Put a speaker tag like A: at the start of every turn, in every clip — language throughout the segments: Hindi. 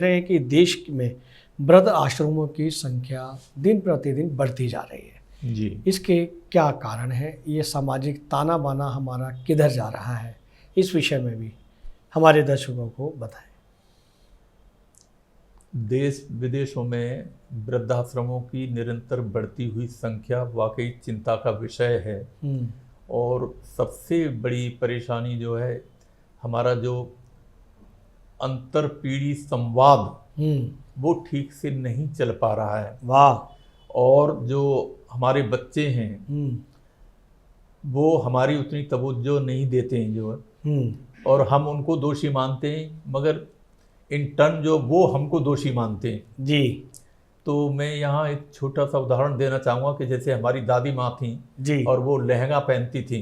A: रहे हैं कि देश में वृद्ध आश्रमों की संख्या दिन प्रतिदिन बढ़ती जा रही है
B: जी।
A: इसके क्या कारण है? ये सामाजिक ताना बाना हमारा किधर जा रहा है? इस विषय में भी हमारे दर्शकों को बताएं।
B: देश विदेशों में वृद्धाश्रमों की निरंतर बढ़ती हुई संख्या वाकई चिंता का विषय है। और सबसे बड़ी परेशानी जो है, हमारा जो अंतर पीढ़ी संवाद वो ठीक से नहीं चल पा रहा है।
A: वाह।
B: और जो हमारे बच्चे हैं वो हमारी उतनी तवज्जो नहीं देते हैं जो है, और हम उनको दोषी मानते हैं, मगर इन टर्न जो वो हमको दोषी मानते हैं।
A: जी।
B: तो मैं यहाँ एक छोटा सा उदाहरण देना चाहूँगा कि जैसे हमारी दादी माँ थी
A: जी
B: और वो लहंगा पहनती थी।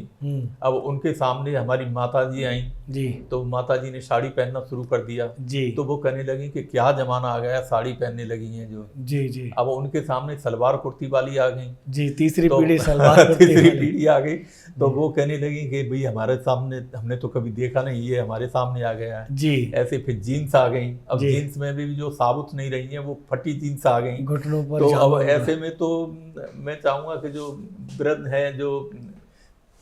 B: अब उनके सामने हमारी माता जी आई
A: जी,
B: तो माता जी ने साड़ी पहनना शुरू कर दिया
A: जी,
B: तो वो कहने लगी कि क्या जमाना आ गया, साड़ी पहनने लगी हैं जो।
A: जी जी,
B: अब उनके सामने सलवार कुर्ती वाली आ गई
A: जी, तीसरी
B: तो
A: पीढ़ी सलवार कुर्ती
B: तीसरी
A: वाली।
B: पीढ़ी आ गई तो वो कहने लगी कि भाई हमारे सामने हमने तो कभी देखा नहीं, ये हमारे सामने आ गया है।
A: जी।
B: ऐसे फिर जीन्स आ गई। अब
A: जी।
B: जीन्स में भी जो साबुत नहीं रही है, वो फटी जीन्स आ गई
A: घुटनों पर
B: तो अब
A: जामा
B: ऐसे में तो मैं चाहूँगा कि जो वृद्ध हैं, जो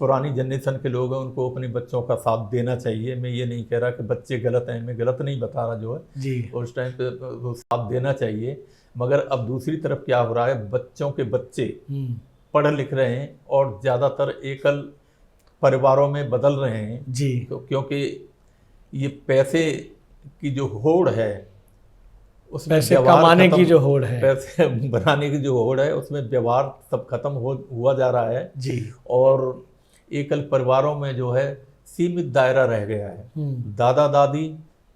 B: पुरानी जनरेशन के लोग हैं, उनको अपने बच्चों का साथ देना चाहिए। मैं ये नहीं कह रहा कि बच्चे गलत हैं, मैं गलत नहीं बता रहा जो है
A: जी।
B: उस टाइम पे वो साथ देना चाहिए। मगर अब दूसरी तरफ क्या हो रहा है, बच्चों के बच्चे पढ़ लिख रहे हैं और ज़्यादातर एकल परिवारों में बदल रहे हैं
A: जी।
B: तो क्योंकि ये पैसे की जो होड़ है, उसमें
A: पैसे कमाने की जो होड़ है,
B: पैसे बनाने की जो होड़ है, उसमें व्यवहार सब खत्म हुआ जा रहा है
A: जी।
B: और एकल परिवारों में जो है सीमित दायरा रह गया है। दादा दादी,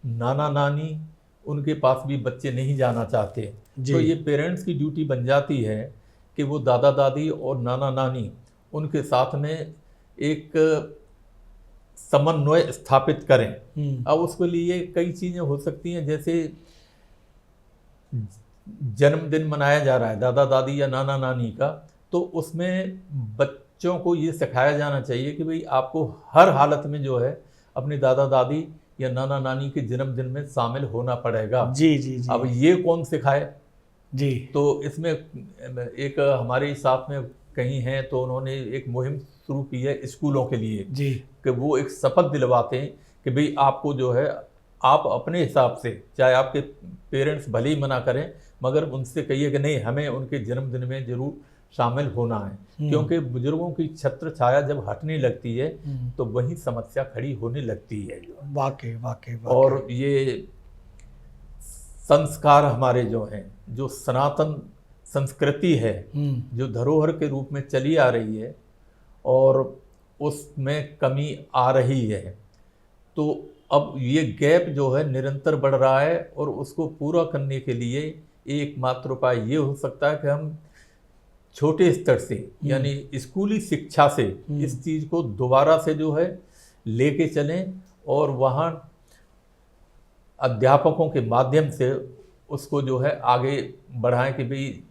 B: नाना नानी, उनके पास भी बच्चे नहीं जाना चाहते। तो ये पेरेंट्स की ड्यूटी बन जाती है कि वो दादा दादी और नाना नानी उनके साथ में एक समन्वय स्थापित करें। अब उसके लिए कई चीज़ें हो सकती हैं, जैसे जन्मदिन मनाया जा रहा है दादा दादी या नाना नानी का, तो उसमें बच्चों को ये सिखाया जाना चाहिए कि भाई आपको हर हालत में जो है अपने दादा दादी या नाना नानी के जन्मदिन में शामिल होना पड़ेगा।
A: जी जी जी।
B: अब ये कौन सिखाए?
A: जी।
B: तो इसमें एक हमारे साथ में कहीं हैं तो उन्होंने एक मुहिम शुरू की है स्कूलों के लिए
A: जी,
B: कि वो एक शपथ दिलवाते हैं कि भाई आपको जो है आप अपने हिसाब से, चाहे आपके पेरेंट्स भले ही मना करें, मगर उनसे कहिए कि नहीं, हमें उनके जन्मदिन में जरूर शामिल होना है। क्योंकि बुजुर्गों की छत्र छाया जब हटने लगती है तो वही समस्या खड़ी होने लगती है।
A: वाकई वाकई।
B: और ये संस्कार हमारे जो हैं, जो सनातन संस्कृति है, जो धरोहर के रूप में चली आ रही है और उसमें कमी आ रही है, तो अब ये गैप जो है निरंतर बढ़ रहा है और उसको पूरा करने के लिए एकमात्र उपाय ये हो सकता है कि हम छोटे स्तर से यानी स्कूली शिक्षा से इस चीज़ को दोबारा से जो है लेके चलें और वहाँ अध्यापकों के माध्यम से उसको जो है आगे बढ़ाएं कि भाई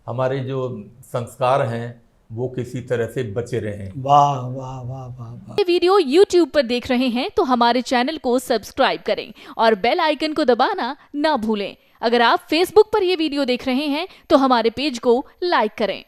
B: हमारे जो संस्कार हैं वो किसी तरह से बचे रहें।
A: वाह वाह वाह वाह वाह।
C: ये वीडियो YouTube पर देख रहे हैं तो हमारे चैनल को सब्सक्राइब करें और बेल आइकन को दबाना ना भूलें। अगर आप Facebook पर ये वीडियो देख रहे हैं तो हमारे पेज को लाइक करें।